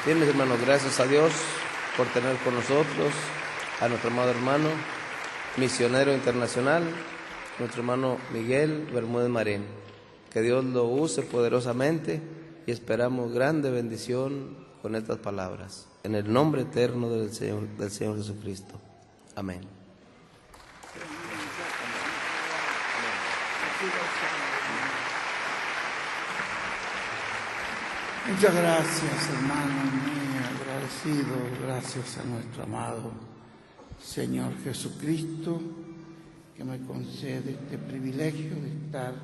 Bien, mis hermanos, gracias a Dios por tener con nosotros a nuestro amado hermano, misionero internacional, nuestro hermano Miguel Bermúdez Marín. Que Dios lo use poderosamente y esperamos grande bendición con estas palabras. En el nombre eterno del Señor Jesucristo. Amén. Muchas gracias, hermano mío, agradecido, gracias a nuestro amado Señor Jesucristo, que me concede este privilegio de estar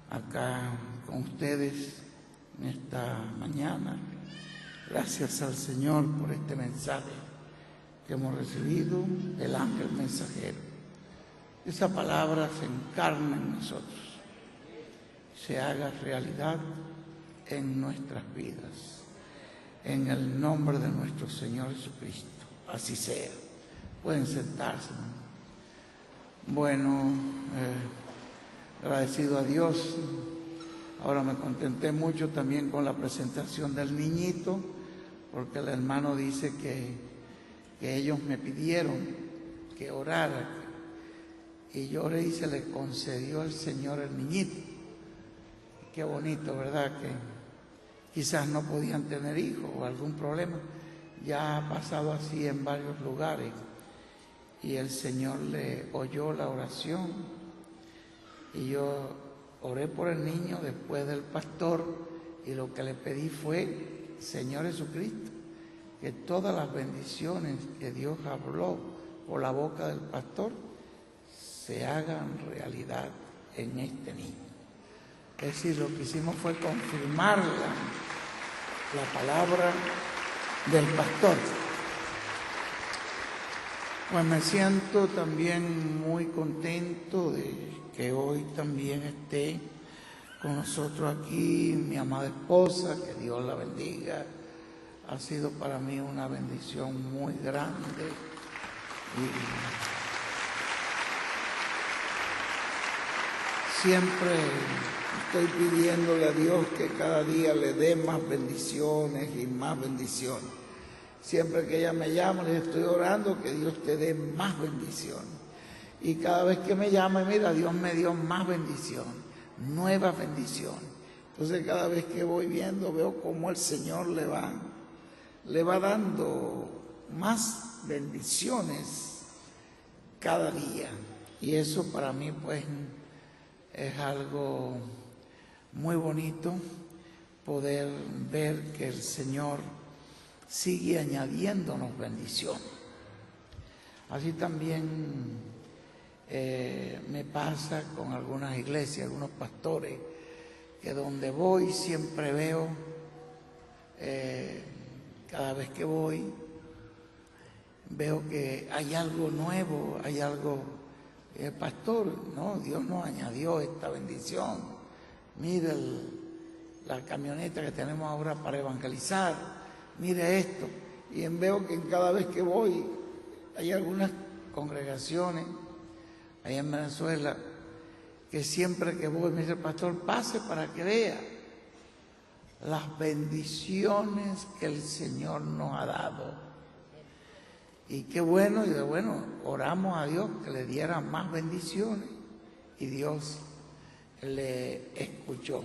acá con ustedes en esta mañana. Gracias al Señor por este mensaje que hemos recibido del ángel mensajero. Esa palabra se encarna en nosotros, se haga realidad en nuestras vidas, en el nombre de nuestro Señor Jesucristo. Así sea. Pueden sentarse. Bueno, agradecido a Dios. Ahora me contenté mucho también con la presentación del niñito, porque el hermano dice que ellos me pidieron que orara, y yo oré y se le concedió al Señor el niñito. Qué bonito, ¿verdad? Que quizás no podían tener hijos o algún problema. Ya ha pasado así en varios lugares. Y el Señor le oyó la oración. Y yo oré por el niño después del pastor. Y lo que le pedí fue, Señor Jesucristo, que todas las bendiciones que Dios habló por la boca del pastor se hagan realidad en este niño. Es decir, lo que hicimos fue confirmar la palabra del pastor. Pues me siento también muy contento de que hoy también esté con nosotros aquí mi amada esposa, que Dios la bendiga. Ha sido para mí una bendición muy grande. Y siempre estoy pidiéndole a Dios que cada día le dé más bendiciones y más bendiciones. Siempre que ella me llama, le estoy orando que Dios te dé más bendiciones. Y cada vez que me llama, mira, Dios me dio más bendición, nuevas bendiciones. Entonces cada vez que voy viendo, veo cómo el Señor le va dando más bendiciones cada día. Y eso para mí pues es algo muy bonito, poder ver que el Señor sigue añadiéndonos bendiciones. Así también me pasa con algunas iglesias, algunos pastores, que donde voy siempre veo, cada vez que voy, veo que hay algo nuevo, hay algo. El pastor, no, Dios nos añadió esta bendición. Mire la camioneta que tenemos ahora para evangelizar, mire esto. Y veo que cada vez que voy, hay algunas congregaciones allá en Venezuela que siempre que voy me dice el pastor, pase para que vea las bendiciones que el Señor nos ha dado. Y qué bueno, y de bueno, oramos a Dios que le diera más bendiciones y Dios le escuchó.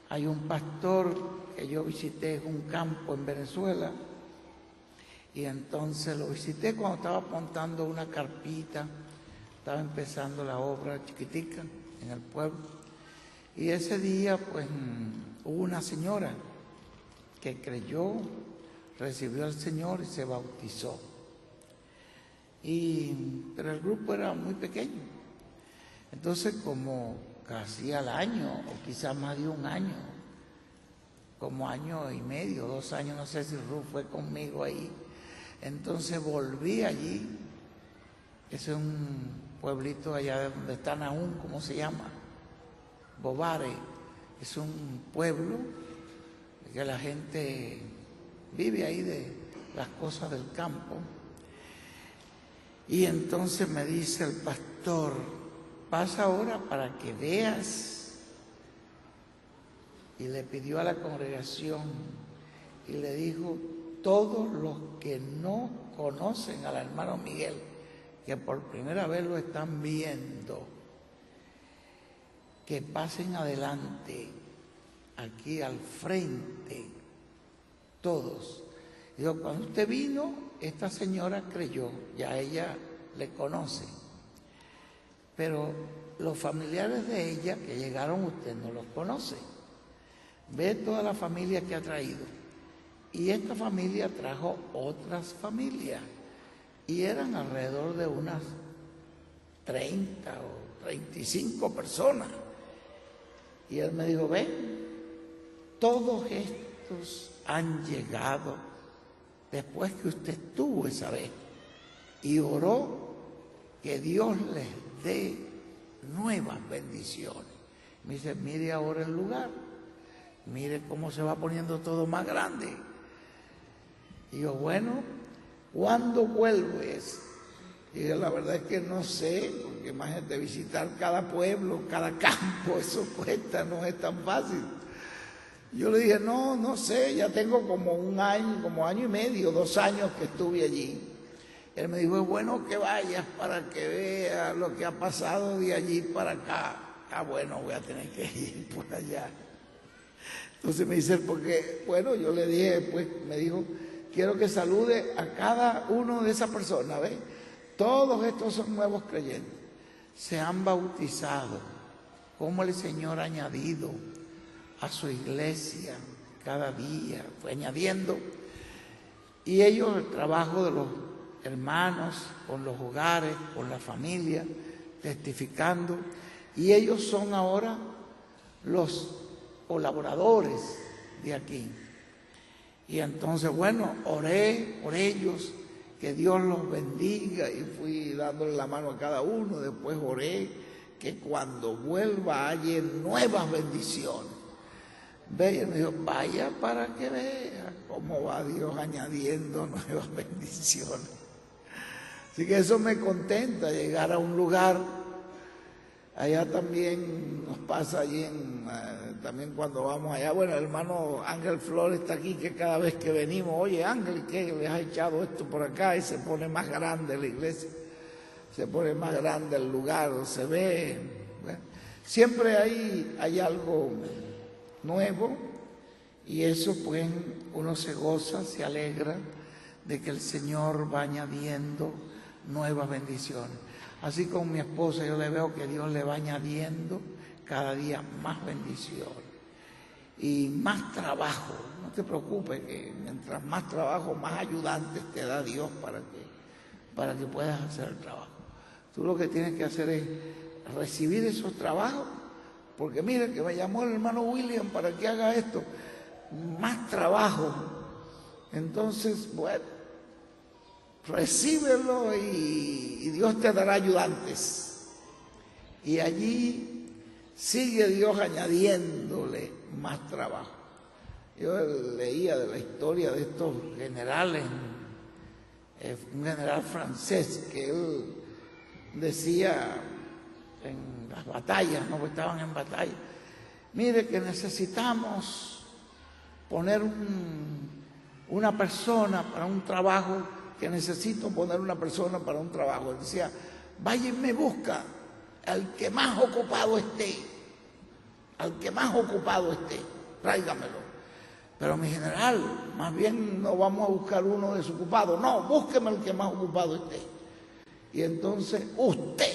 Hay un pastor que yo visité en un campo en Venezuela y entonces lo visité cuando estaba apuntando una carpita, estaba empezando la obra chiquitica en el pueblo. Y ese día pues hubo una señora que creyó, recibió al Señor y se bautizó. Pero el grupo era muy pequeño. Entonces como casi al año, o quizás más de un año, como año y medio, 2 años, no sé si Ruth fue conmigo ahí. Entonces volví allí. Ese es un pueblito allá de donde está Nahum, ¿cómo se llama? Bobare. Es un pueblo que la gente vive ahí de las cosas del campo. Y entonces me dice el pastor, pasa ahora para que veas. Y le pidió a la congregación y le dijo: todos los que no conocen al hermano Miguel, que por primera vez lo están viendo, que pasen adelante, aquí al frente, todos. Digo, cuando usted vino, esta señora creyó, ya ella le conoce, pero los familiares de ella que llegaron, usted no los conoce. Ve toda la familia que ha traído. Y esta familia trajo otras familias, y eran alrededor de unas 30 o 35 personas. Y él me dijo: ven, todos estos han llegado después que usted estuvo esa vez y oró que Dios les dé nuevas bendiciones. Me dice: mire ahora el lugar, mire cómo se va poniendo todo más grande. Y yo: bueno, ¿cuándo vuelves? Y yo: la verdad es que no sé, porque imagínate, visitar cada pueblo, cada campo, eso cuesta, no es tan fácil. Yo le dije: no sé, ya tengo como un año, como año y medio, 2 años que estuve allí. Él me dijo: es bueno que vayas para que veas lo que ha pasado de allí para acá. Ah, bueno, voy a tener que ir por allá. Entonces me dice: porque, bueno, yo le dije, pues, me dijo: quiero que salude a cada uno de esas personas, ¿ves? Todos estos son nuevos creyentes, se han bautizado, como el Señor ha añadido a su iglesia cada día, fue añadiendo. Y ellos, el trabajo de los hermanos, con los hogares, con la familia, testificando. Y ellos son ahora los colaboradores de aquí. Y entonces, bueno, oré por ellos, que Dios los bendiga, y fui dándole la mano a cada uno. Después oré que cuando vuelva haya nuevas bendiciones. Ve, y él me dijo: vaya para que vea cómo va Dios añadiendo nuevas bendiciones. Así que eso me contenta, llegar a un lugar. Allá también nos pasa, allí también cuando vamos allá. Bueno, el hermano Ángel Flores está aquí, que cada vez que venimos: oye, Ángel, ¿qué le has echado esto por acá? Y se pone más grande la iglesia, se pone más grande el lugar, se ve. Bueno, siempre hay algo nuevo, y eso pues uno se goza, se alegra de que el Señor va añadiendo nuevas bendiciones. Así con mi esposa, yo le veo que Dios le va añadiendo cada día más bendiciones y más trabajo. No te preocupes, que mientras más trabajo, más ayudantes te da Dios para que puedas hacer el trabajo. Tú lo que tienes que hacer es recibir esos trabajos, porque mira que me llamó el hermano William para que haga esto, más trabajo. Entonces, bueno, recíbelo y Dios te dará ayudantes. Y allí sigue Dios añadiéndole más trabajo. Yo leía de la historia de estos generales, un general francés, que él decía en las batallas, no, estaban en batalla: mire que necesitamos poner una persona para un trabajo, que necesito poner una persona para un trabajo. Él decía: vaya y me busca al que más ocupado esté, tráigamelo. Pero mi general, más bien no vamos a buscar uno desocupado, no, búsqueme el que más ocupado esté. Y entonces usted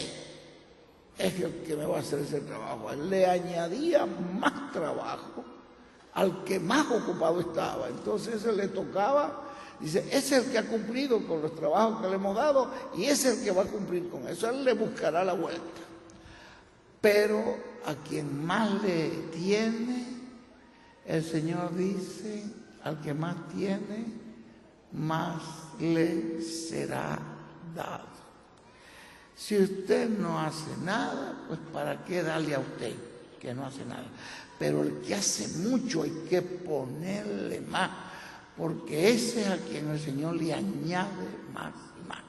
es el que me va a hacer ese trabajo. Él le añadía más trabajo al que más ocupado estaba. Entonces ese le tocaba. Dice: ese es el que ha cumplido con los trabajos que le hemos dado, y ese es el que va a cumplir con eso. Él le buscará la vuelta. Pero a quien más le tiene, el Señor dice: al que más tiene, más le será dado. Si usted no hace nada, pues ¿para qué darle a usted que no hace nada? Pero el que hace mucho hay que ponerle más, porque ese es a quien el Señor le añade más y más.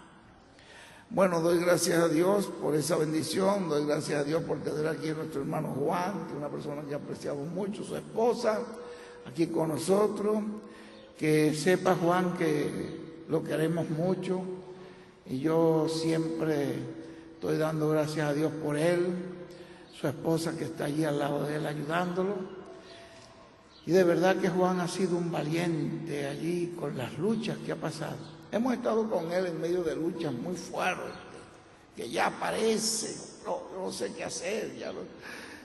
Bueno, doy gracias a Dios por esa bendición, doy gracias a Dios por tener aquí a nuestro hermano Juan, que es una persona que apreciamos mucho, su esposa, aquí con nosotros. Que sepa, Juan, que lo queremos mucho y yo siempre estoy dando gracias a Dios por él, su esposa que está allí al lado de él ayudándolo. Y de verdad que Juan ha sido un valiente allí con las luchas que ha pasado. Hemos estado con él en medio de luchas muy fuertes, que ya parece, no sé qué hacer,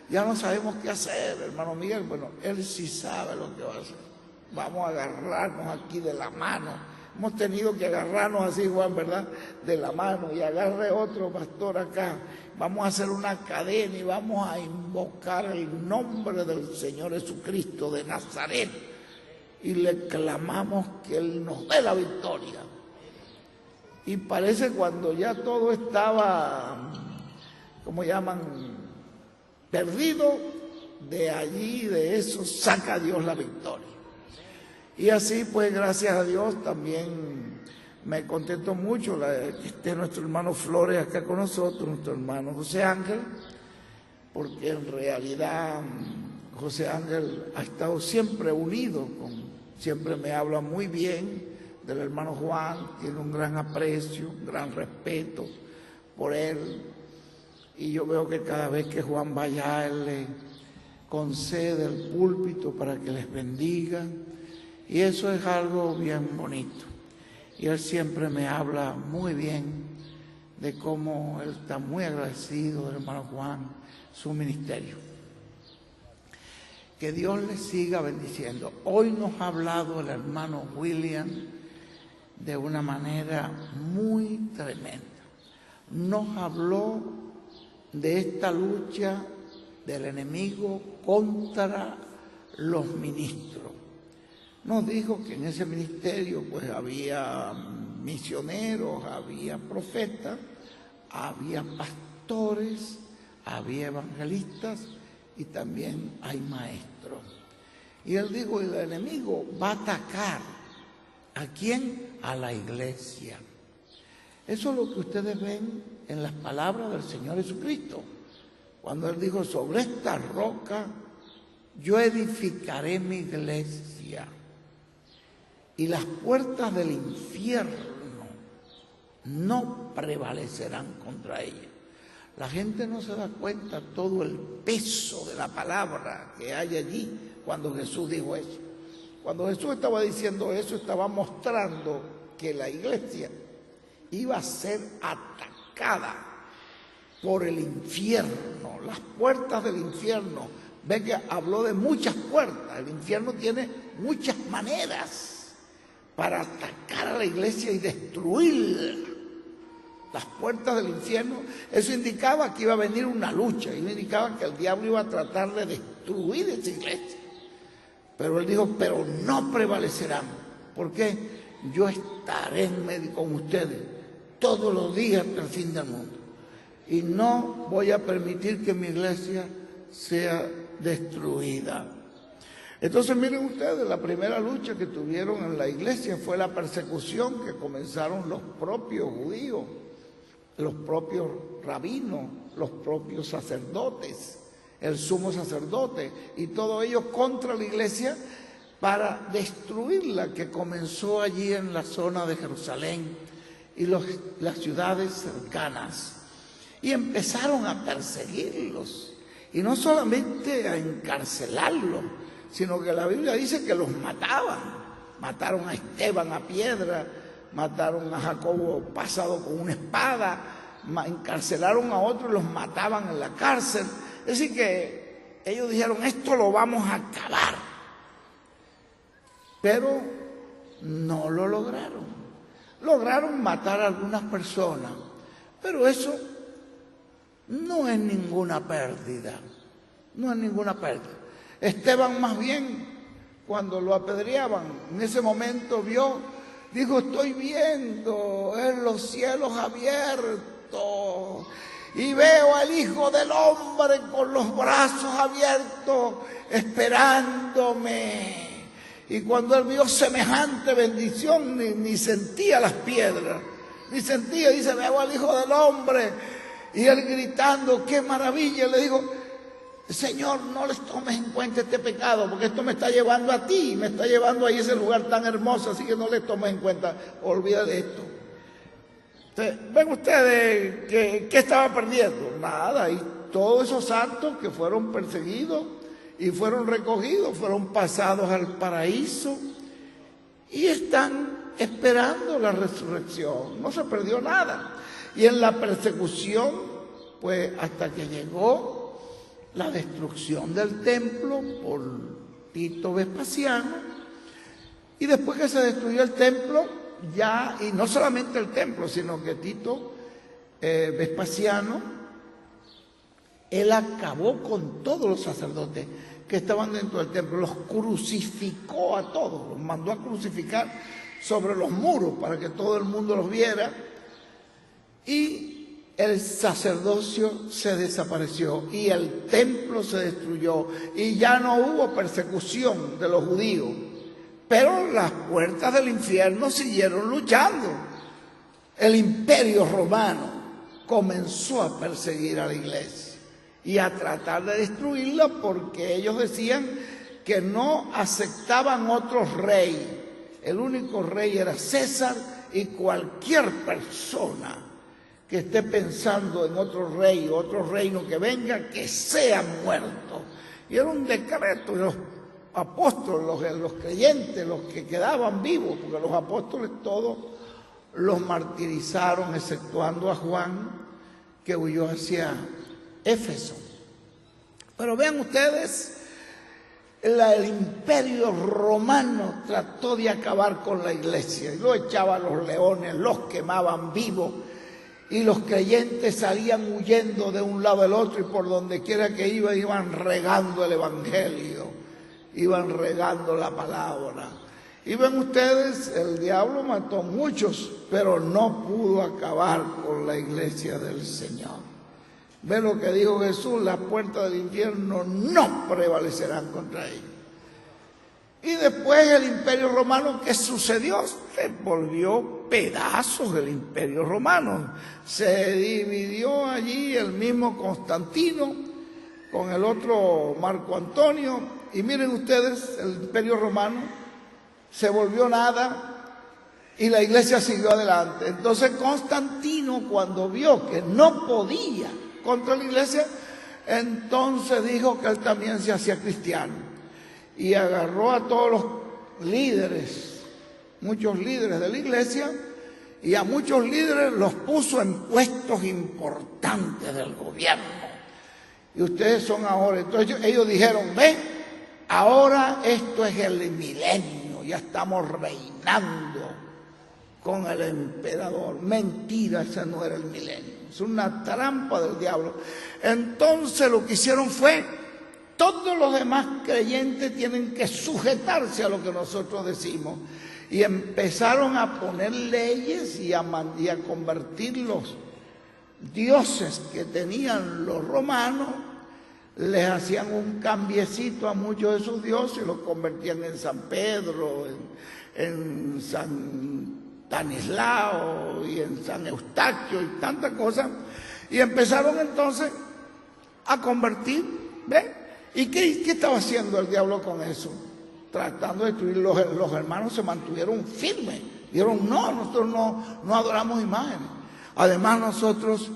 ya no sabemos qué hacer, hermano Miguel. Bueno, él sí sabe lo que va a hacer. Vamos a agarrarnos aquí de la mano. Hemos tenido que agarrarnos así, Juan, ¿verdad? De la mano, y agarre otro pastor acá. Vamos a hacer una cadena y vamos a invocar el nombre del Señor Jesucristo de Nazaret y le clamamos que Él nos dé la victoria. Y parece cuando ya todo estaba, ¿cómo llaman?, perdido, de allí, de eso, saca Dios la victoria. Y así, pues, gracias a Dios, también me contento mucho que esté nuestro hermano Flores acá con nosotros, nuestro hermano José Ángel, porque en realidad José Ángel ha estado siempre unido, siempre me habla muy bien del hermano Juan, tiene un gran aprecio, un gran respeto por él, y yo veo que cada vez que Juan vaya, él le concede el púlpito para que les bendiga, y eso es algo bien bonito. Y él siempre me habla muy bien de cómo él está muy agradecido del hermano Juan, su ministerio. Que Dios le siga bendiciendo. Hoy nos ha hablado el hermano William de una manera muy tremenda. Nos habló de esta lucha del enemigo contra los ministros. Nos dijo que en ese ministerio pues había misioneros, había profetas, había pastores, había evangelistas y también hay maestros. Y él dijo, el enemigo va a atacar. ¿A quién? A la iglesia. Eso es lo que ustedes ven en las palabras del Señor Jesucristo. Cuando él dijo, sobre esta roca yo edificaré mi iglesia. Y las puertas del infierno no prevalecerán contra ella. La gente no se da cuenta todo el peso de la palabra que hay allí cuando Jesús dijo eso. Cuando Jesús estaba diciendo eso, estaba mostrando que la iglesia iba a ser atacada por el infierno, las puertas del infierno. Ve que habló de muchas puertas. El infierno tiene muchas maneras para atacar a la iglesia y destruirla. Las puertas del infierno, eso indicaba que iba a venir una lucha, eso indicaba que el diablo iba a tratar de destruir esa iglesia. Pero él dijo, pero no prevalecerán. ¿Por qué? Yo estaré en medio con ustedes todos los días hasta el fin del mundo. Y no voy a permitir que mi iglesia sea destruida. Entonces miren ustedes, la primera lucha que tuvieron en la iglesia fue la persecución que comenzaron los propios judíos, los propios rabinos, los propios sacerdotes, el sumo sacerdote y todo ello contra la iglesia para destruirla, que comenzó allí en la zona de Jerusalén y las ciudades cercanas. Y empezaron a perseguirlos y no solamente a encarcelarlos, sino que la Biblia dice que los mataban. Mataron a Esteban a piedra, mataron a Jacobo pasado con una espada, encarcelaron a otros y los mataban en la cárcel. Es decir que ellos dijeron, esto lo vamos a acabar. Pero no lo lograron. Lograron matar a algunas personas, pero eso no es ninguna pérdida. No es ninguna pérdida. Esteban más bien, cuando lo apedreaban, en ese momento dijo, estoy viendo en los cielos abiertos y veo al Hijo del Hombre con los brazos abiertos esperándome. Y cuando él vio semejante bendición, ni sentía las piedras, ni sentía, dice, veo al Hijo del Hombre. Y él gritando, qué maravilla, le digo, Señor, no les tomes en cuenta este pecado, porque esto me está llevando a ti, me está llevando a ese lugar tan hermoso, así que no les tomes en cuenta, olvida de esto. Entonces, ven ustedes ¿qué estaba perdiendo? Nada, y todos esos santos que fueron perseguidos y fueron recogidos, fueron pasados al paraíso y están esperando la resurrección, no se perdió nada. Y en la persecución, pues hasta que llegó la destrucción del templo por Tito Vespasiano, y después que se destruyó el templo, ya, y no solamente el templo, sino que Tito Vespasiano, él acabó con todos los sacerdotes que estaban dentro del templo, los crucificó a todos, los mandó a crucificar sobre los muros para que todo el mundo los viera, y el sacerdocio se desapareció y el templo se destruyó y ya no hubo persecución de los judíos. Pero las puertas del infierno siguieron luchando. El imperio romano comenzó a perseguir a la iglesia y a tratar de destruirla porque ellos decían que no aceptaban otro rey. El único rey era César y cualquier persona que esté pensando en otro rey, otro reino que venga, que sea muerto. Y era un decreto, y los apóstoles, los creyentes, los que quedaban vivos, porque los apóstoles todos los martirizaron, exceptuando a Juan, que huyó hacia Éfeso. Pero vean ustedes, el imperio romano trató de acabar con la iglesia, y lo echaba a los leones, los quemaban vivos, y los creyentes salían huyendo de un lado al otro, y por donde quiera que iban regando el evangelio, iban regando la palabra. Y ven ustedes, el diablo mató muchos, pero no pudo acabar con la iglesia del Señor. Ven lo que dijo Jesús: las puertas del infierno no prevalecerán contra ellos. Y después el imperio romano, ¿qué sucedió? Se volvió pedazos el imperio romano. Se dividió allí el mismo Constantino con el otro Marco Antonio. Y miren ustedes, el imperio romano se volvió nada y la iglesia siguió adelante. Entonces Constantino, cuando vio que no podía contra la iglesia, entonces dijo que él también se hacía cristiano. Y agarró a todos los líderes, muchos líderes de la iglesia, y a muchos líderes los puso en puestos importantes del gobierno. Y ustedes son ahora. Entonces ellos dijeron: ven, ahora esto es el milenio, ya estamos reinando con el emperador. Mentira, ese no era el milenio, es una trampa del diablo. Entonces lo que hicieron fue: todos los demás creyentes tienen que sujetarse a lo que nosotros decimos. Y empezaron a poner leyes y a convertir los dioses que tenían los romanos, les hacían un cambiecito a muchos de sus dioses, los convertían en San Pedro, en San Stanislao y en San Eustaquio y tantas cosas. Y empezaron entonces a convertir, ¿ven? ¿Y qué estaba haciendo el diablo con eso? Tratando de destruir. Los hermanos se mantuvieron firmes. Dijeron: no, nosotros no adoramos imágenes. Además nosotros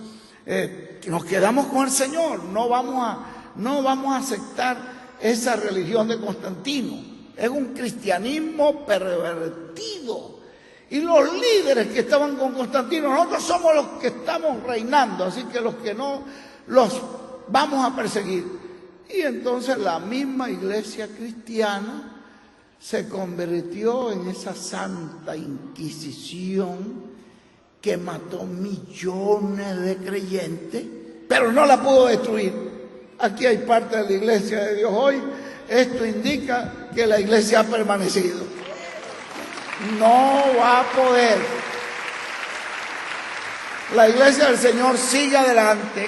nos quedamos con el Señor. No vamos a aceptar esa religión de Constantino. Es un cristianismo pervertido. Y los líderes que estaban con Constantino: nosotros somos los que estamos reinando, así que los que no, los vamos a perseguir. Y entonces la misma iglesia cristiana se convirtió en esa santa inquisición que mató millones de creyentes, pero no la pudo destruir. Aquí hay parte de la iglesia de Dios hoy. Esto indica que la iglesia ha permanecido. No va a poder. La iglesia del Señor sigue adelante.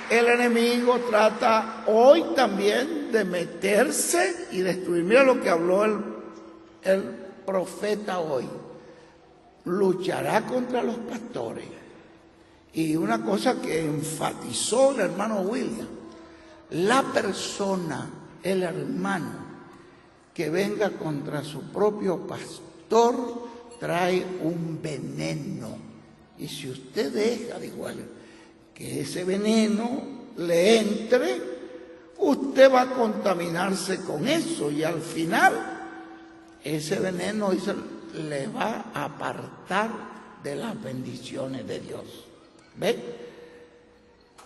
El enemigo trata hoy también de meterse y destruir. Mira lo que habló el profeta hoy. Luchará contra los pastores. Y una cosa que enfatizó el hermano William: la persona, el hermano, que venga contra su propio pastor, trae un veneno. Y si usted deja, dijo él, que ese veneno le entre, usted va a contaminarse con eso y al final ese veneno le va a apartar de las bendiciones de Dios. ¿Ve?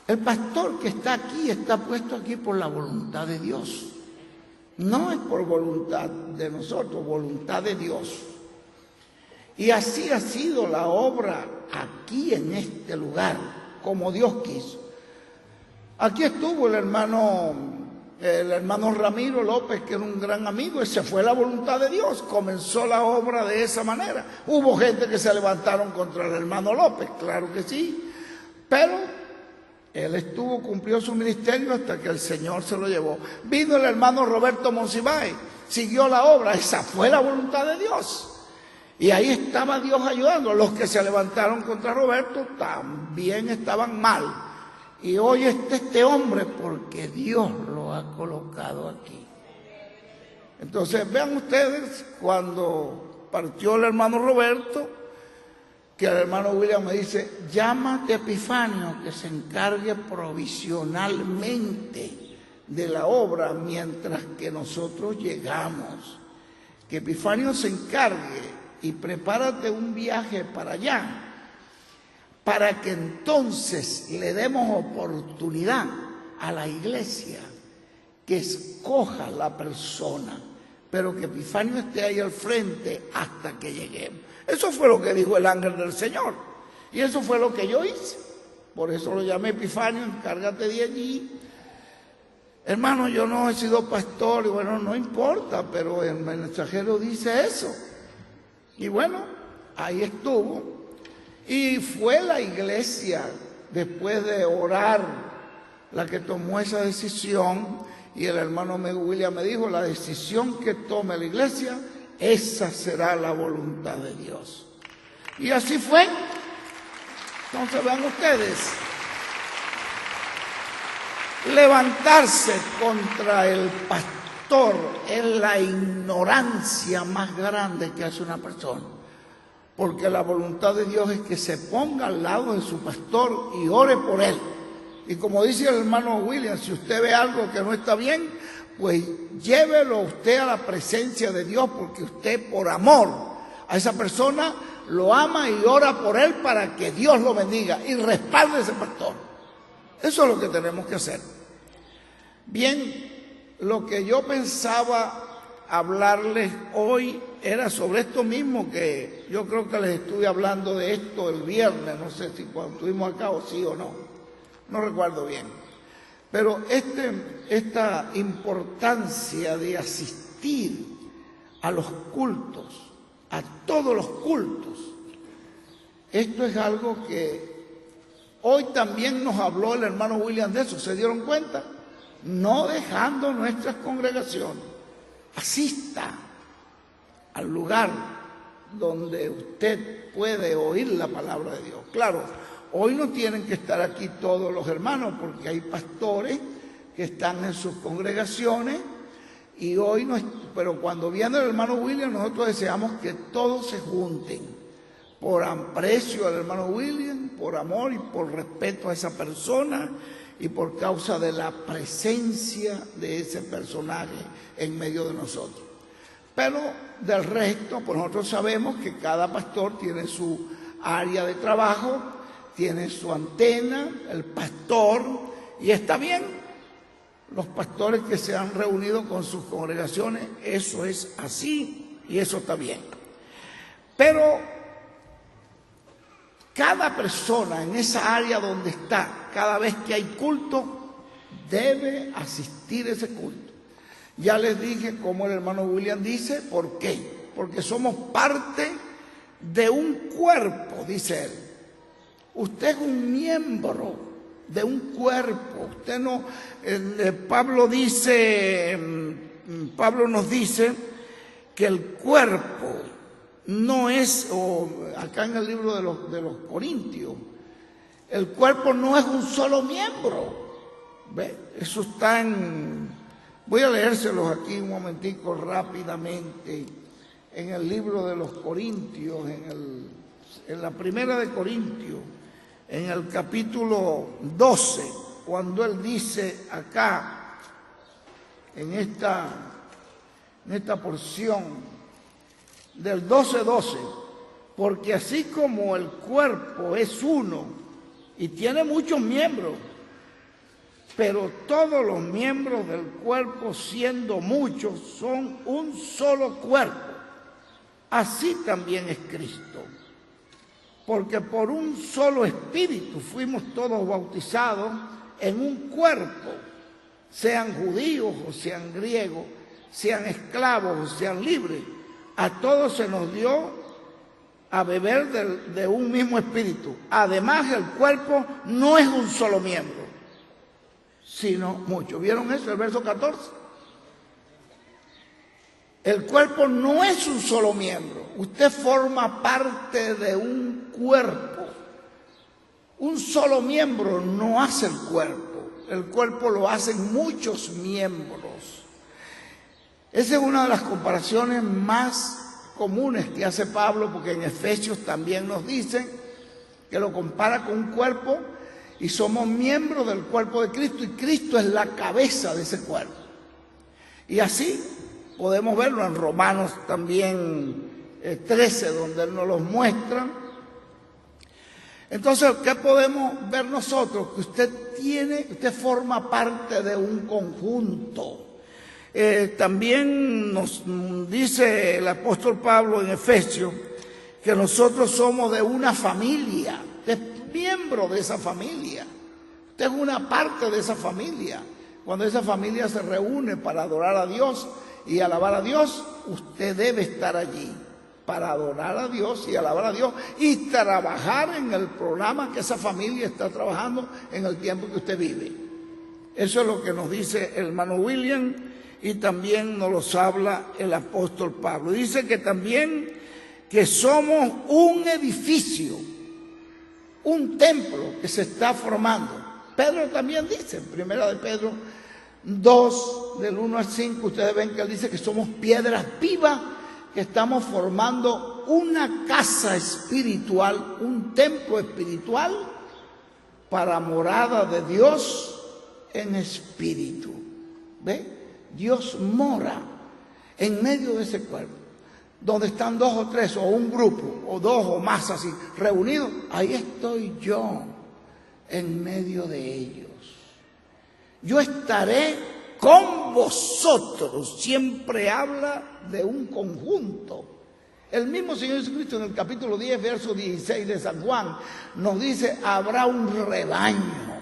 El pastor que está aquí está puesto aquí por la voluntad de Dios. No es por voluntad de nosotros, voluntad de Dios. Y así ha sido la obra aquí en este lugar, como Dios quiso. Aquí estuvo el hermano Ramiro López, que era un gran amigo. Esa fue la voluntad de Dios. Comenzó la obra de esa manera. Hubo gente que se levantaron contra el hermano López, claro que sí. Pero él cumplió su ministerio hasta que el Señor se lo llevó. Vino el hermano Roberto Monsiváis, siguió la obra. Esa fue la voluntad de Dios. Y ahí estaba Dios ayudando. Los que se levantaron contra Roberto también estaban mal. Y hoy está este hombre porque Dios lo ha colocado aquí. Entonces vean ustedes, cuando partió el hermano Roberto, que el hermano William me dice, llámate a Epifanio que se encargue provisionalmente de la obra mientras que nosotros llegamos. Que Epifanio se encargue y prepárate un viaje para allá, para que entonces le demos oportunidad a la iglesia que escoja la persona, pero que Epifanio esté ahí al frente hasta que lleguemos. Eso fue lo que dijo el ángel del Señor, y eso fue lo que yo hice. Por eso lo llamé Epifanio, encárgate de allí. Hermano, yo no he sido pastor, y bueno, no importa, pero el mensajero dice eso. Y bueno, ahí estuvo. Y fue la iglesia, después de orar, la que tomó esa decisión. Y el hermano William me dijo, la decisión que tome la iglesia, esa será la voluntad de Dios. Y así fue. Entonces vean ustedes, levantarse contra el pastor es la ignorancia más grande que hace una persona. Porque la voluntad de Dios es que se ponga al lado de su pastor y ore por él. Y como dice el hermano William, si usted ve algo que no está bien, pues llévelo usted a la presencia de Dios, porque usted por amor a esa persona lo ama y ora por él para que Dios lo bendiga y respalde a ese pastor. Eso es lo que tenemos que hacer. Bien, lo que yo pensaba hablarles hoy era sobre esto mismo, que yo creo que les estuve hablando de esto el viernes, no sé si cuando estuvimos acá o sí o no recuerdo bien. Pero esta importancia de asistir a los cultos, a todos los cultos, esto es algo que hoy también nos habló el hermano William de eso, ¿se dieron cuenta? No dejando nuestras congregaciones. Asista al lugar donde usted puede oír la palabra de Dios. Claro, hoy no tienen que estar aquí todos los hermanos, porque hay pastores que están en sus congregaciones y hoy no, pero cuando viene el hermano William, nosotros deseamos que todos se junten por aprecio al hermano William, por amor y por respeto a esa persona y por causa de la presencia de ese personaje en medio de nosotros. Pero del resto, pues nosotros sabemos que cada pastor tiene su área de trabajo, tiene su antena, el pastor, y está bien. Los pastores que se han reunido con sus congregaciones, eso es así y eso está bien. Pero cada persona en esa área donde está, cada vez que hay culto, debe asistir a ese culto. Ya les dije, como el hermano William dice, ¿por qué? Porque somos parte de un cuerpo, dice él. Usted es un miembro de un cuerpo. Usted no, Pablo nos dice que el cuerpo no es, o acá en el libro de los Corintios, el cuerpo no es un solo miembro. ¿Ve? Eso está en... Voy a leérselos aquí un momentico rápidamente. En el libro de los Corintios, en la primera de Corintios, en el capítulo 12, cuando él dice acá, en esta porción del 12:12, porque así como el cuerpo es uno y tiene muchos miembros, pero todos los miembros del cuerpo, siendo muchos, son un solo cuerpo, así también es Cristo. Porque por un solo espíritu fuimos todos bautizados en un cuerpo, sean judíos o sean griegos, sean esclavos o sean libres. A todos se nos dio a beber de un mismo espíritu. Además, el cuerpo no es un solo miembro, sino muchos. ¿Vieron eso? El verso 14. El cuerpo no es un solo miembro. Usted forma parte de un cuerpo. Un solo miembro no hace el cuerpo. El cuerpo lo hacen muchos miembros. Esa es una de las comparaciones más comunes que hace Pablo, porque en Efesios también nos dicen que lo compara con un cuerpo y somos miembros del cuerpo de Cristo y Cristo es la cabeza de ese cuerpo. Y así podemos verlo en Romanos también 13, donde él nos los muestra. Entonces, ¿qué podemos ver nosotros? Que usted forma parte de un conjunto. También nos dice el apóstol Pablo en Efesios que nosotros somos de una familia. Usted es miembro de esa familia. Usted es una parte de esa familia. Cuando esa familia se reúne para adorar a Dios y alabar a Dios, usted debe estar allí para adorar a Dios y alabar a Dios y trabajar en el programa que esa familia está trabajando en el tiempo que usted vive. Eso es lo que nos dice el hermano William y también nos los habla el apóstol Pablo. Dice que también que somos un edificio, un templo que se está formando. Pedro también dice, en primera de Pedro 2, del 1 al 5, ustedes ven que él dice que somos piedras vivas, que estamos formando una casa espiritual, un templo espiritual para morada de Dios en espíritu. ¿Ve? Dios mora en medio de ese cuerpo. Donde están dos o tres, o un grupo, o dos o más así, reunidos, ahí estoy yo en medio de ellos. Yo estaré con vosotros. Siempre habla de un conjunto. El mismo Señor Jesucristo en el capítulo 10, verso 16 de San Juan, nos dice, habrá un rebaño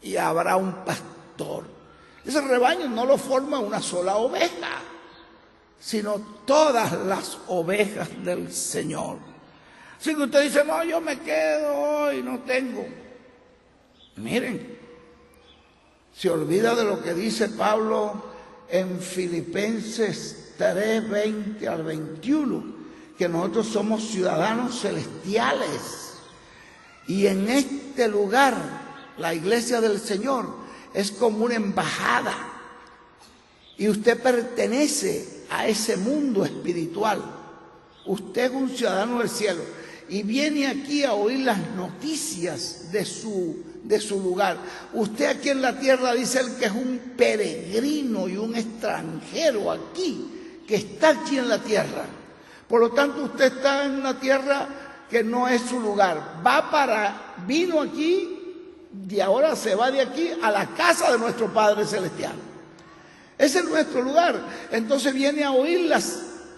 y habrá un pastor. Ese rebaño no lo forma una sola oveja, sino todas las ovejas del Señor. Así que usted dice, no, yo me quedo hoy, no tengo. Miren, se olvida de lo que dice Pablo en Filipenses 3, 20 al 21, que nosotros somos ciudadanos celestiales. Y en este lugar, la iglesia del Señor es como una embajada. Y usted pertenece a ese mundo espiritual. Usted es un ciudadano del cielo y viene aquí a oír las noticias de su lugar. Usted aquí en la tierra dice él que es un peregrino y un extranjero aquí, que está aquí en la tierra. Por lo tanto, usted está en una tierra que no es su lugar. Vino aquí y ahora se va de aquí a la casa de nuestro Padre Celestial. Ese es nuestro lugar. Entonces viene a oír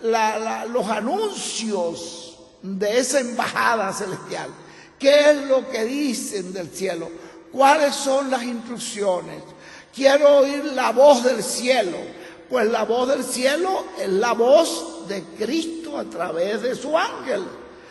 los anuncios de esa embajada celestial. ¿Qué es lo que dicen del cielo? ¿Cuáles son las instrucciones? Quiero oír la voz del cielo. Pues la voz del cielo es la voz de Cristo a través de su ángel,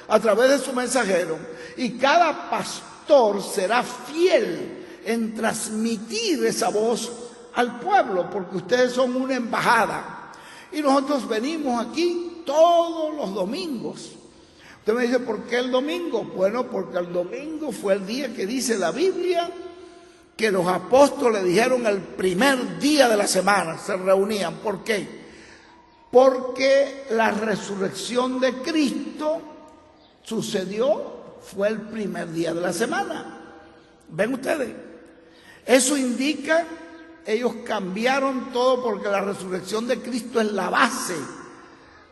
a través de su mensajero. Y cada pastor será fiel en transmitir esa voz al pueblo, porque ustedes son una embajada. Y nosotros venimos aquí todos los domingos. Usted me dice, ¿por qué el domingo? Bueno, porque el domingo fue el día que dice la Biblia que los apóstoles dijeron el primer día de la semana, se reunían. ¿Por qué? Porque la resurrección de Cristo fue el primer día de la semana. ¿Ven ustedes? Eso indica, ellos cambiaron todo porque la resurrección de Cristo es la base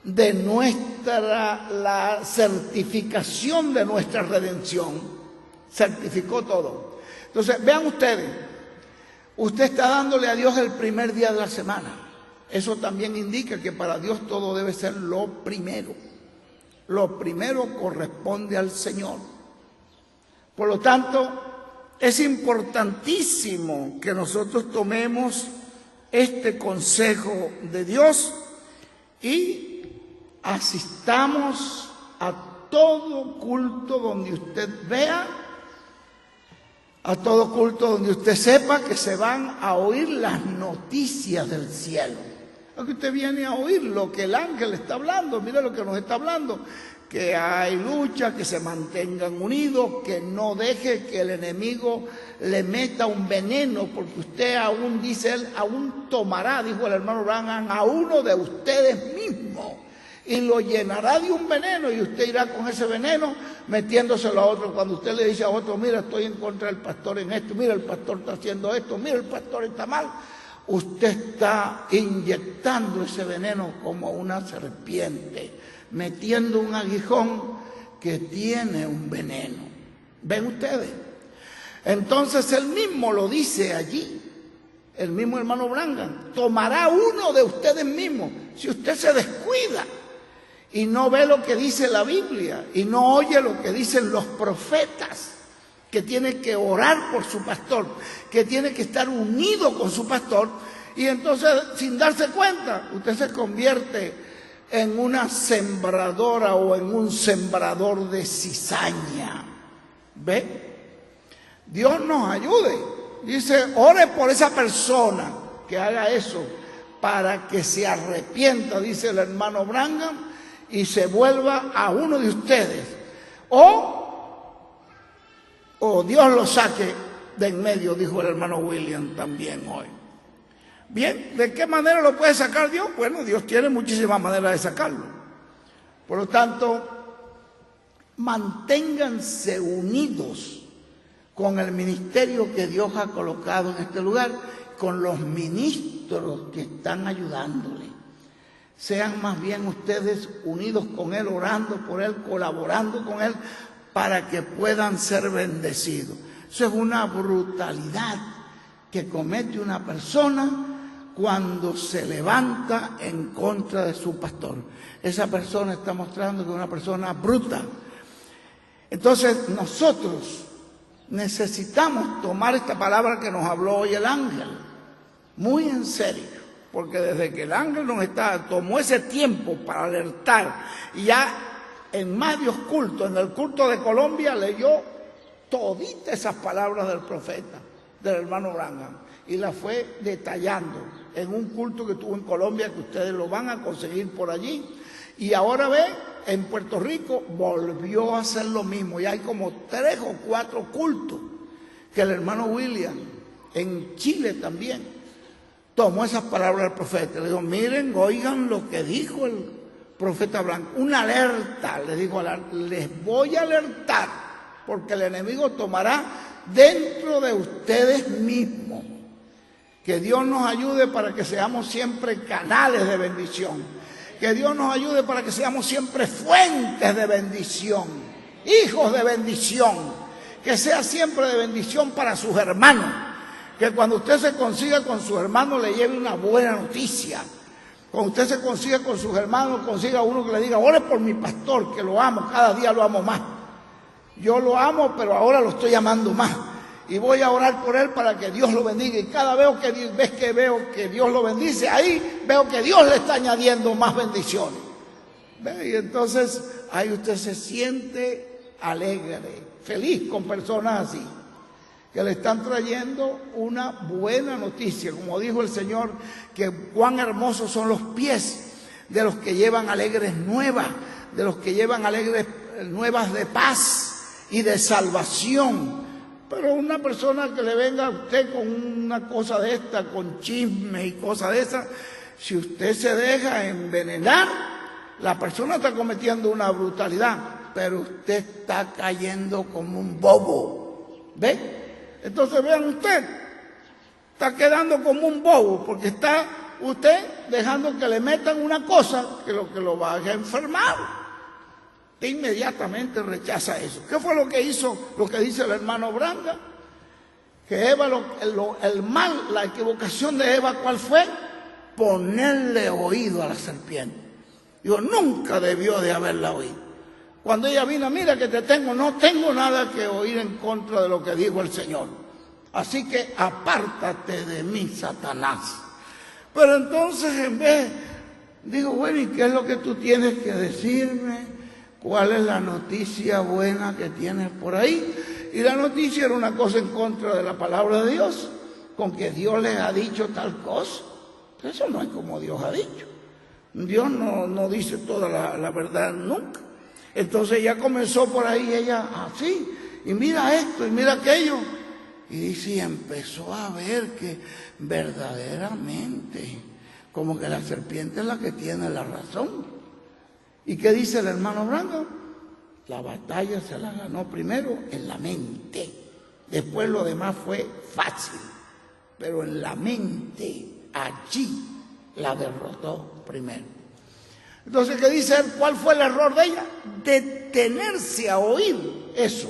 de la certificación de nuestra redención. Certificó todo. Entonces, vean ustedes, usted está dándole a Dios el primer día de la semana. Eso también indica que para Dios todo debe ser lo primero. Lo primero corresponde al Señor. Por lo tanto, es importantísimo que nosotros tomemos este consejo de Dios y asistamos a todo culto donde usted vea, a todo culto donde usted sepa que se van a oír las noticias del cielo. Aquí usted viene a oír lo que el ángel está hablando. Mira lo que nos está hablando, que hay lucha, que se mantengan unidos, que no deje que el enemigo le meta un veneno, porque usted aún, dice él, aún tomará, dijo el hermano Branham, a uno de ustedes mismos y lo llenará de un veneno, y usted irá con ese veneno metiéndoselo a otro. Cuando usted le dice a otro, mira, estoy en contra del pastor en esto, mira, el pastor está haciendo esto, mira, el pastor está mal, usted está inyectando ese veneno como una serpiente, metiendo un aguijón que tiene un veneno. ¿Ven ustedes? Entonces él mismo lo dice allí, el mismo hermano Branham, tomará uno de ustedes mismos. Si usted se descuida y no ve lo que dice la Biblia y no oye lo que dicen los profetas, que tiene que orar por su pastor, que tiene que estar unido con su pastor, y entonces sin darse cuenta usted se convierte en una sembradora o en un sembrador de cizaña. ¿Ve? Dios nos ayude. Dice, ore por esa persona que haga eso para que se arrepienta, dice el hermano Branham, y se vuelva a uno de ustedes. O Dios lo saque de en medio, dijo el hermano William también hoy. Bien, ¿de qué manera lo puede sacar Dios? Bueno, Dios tiene muchísimas maneras de sacarlo. Por lo tanto, manténganse unidos con el ministerio que Dios ha colocado en este lugar, con los ministros que están ayudándole. Sean más bien ustedes unidos con Él, orando por Él, colaborando con Él, para que puedan ser bendecidos. Eso es una brutalidad que comete una persona cuando se levanta en contra de su pastor. Esa persona está mostrando que es una persona bruta. Entonces nosotros necesitamos tomar esta palabra que nos habló hoy el ángel muy en serio, porque desde que el ángel tomó ese tiempo para alertar, y ya en varios cultos, en el culto de Colombia leyó toditas esas palabras del profeta, del hermano Branham, y las fue detallando en un culto que tuvo en Colombia, que ustedes lo van a conseguir por allí. Y ahora ve, en Puerto Rico volvió a hacer lo mismo, y hay como 3 o 4 cultos que el hermano William, en Chile también, tomó esas palabras del profeta. Le dijo, miren, oigan lo que dijo el profeta Blanco. Una alerta, le dijo, les voy a alertar, porque el enemigo tomará dentro de ustedes mismos. Que Dios nos ayude para que seamos siempre canales de bendición. Que Dios nos ayude para que seamos siempre fuentes de bendición, hijos de bendición. Que sea siempre de bendición para sus hermanos. Que cuando usted se consiga con sus hermanos le lleve una buena noticia. Cuando usted se consiga con sus hermanos, consiga uno que le diga, ore por mi pastor, que lo amo, cada día lo amo más. Yo lo amo, pero ahora lo estoy amando más. Y voy a orar por él para que Dios lo bendiga. Y cada vez que veo que Dios lo bendice, ahí veo que Dios le está añadiendo más bendiciones. ¿Ve? Y entonces ahí usted se siente alegre, feliz con personas así, que le están trayendo una buena noticia. Como dijo el Señor, que cuán hermosos son los pies de los que llevan alegres nuevas, de los que llevan alegres nuevas de paz y de salvación Pero una persona que le venga a usted con una cosa de esta, con chisme y cosas de esas, si usted se deja envenenar, la persona está cometiendo una brutalidad, pero usted está cayendo como un bobo. ¿Ve? Entonces vean usted, está quedando como un bobo, porque está usted dejando que le metan una cosa que lo vaya a enfermar. Usted inmediatamente rechaza eso. ¿Qué fue lo que hizo, lo que dice el hermano Branham? Que Eva, el mal, la equivocación de Eva, ¿cuál fue? Ponerle oído a la serpiente. Digo, nunca debió de haberla oído. Cuando ella vino, mira que te tengo, no tengo nada que oír en contra de lo que dijo el Señor. Así que apártate de mí, Satanás. Pero entonces en vez, digo, bueno, ¿y qué es lo que tú tienes que decirme? ¿Cuál es la noticia buena que tienes por ahí? Y la noticia era una cosa en contra de la palabra de Dios, con que Dios les ha dicho tal cosa. Eso no es como Dios ha dicho. Dios no dice toda la verdad nunca. Entonces ella comenzó por ahí, ella así, y mira esto, y mira aquello. Y dice, y empezó a ver que verdaderamente, como que la serpiente es la que tiene la razón. ¿Y qué dice el hermano Branham? La batalla se la ganó primero en la mente. Después lo demás fue fácil. Pero en la mente, allí la derrotó primero. Entonces, ¿qué dice él? ¿Cuál fue el error de ella? Detenerse a oír eso.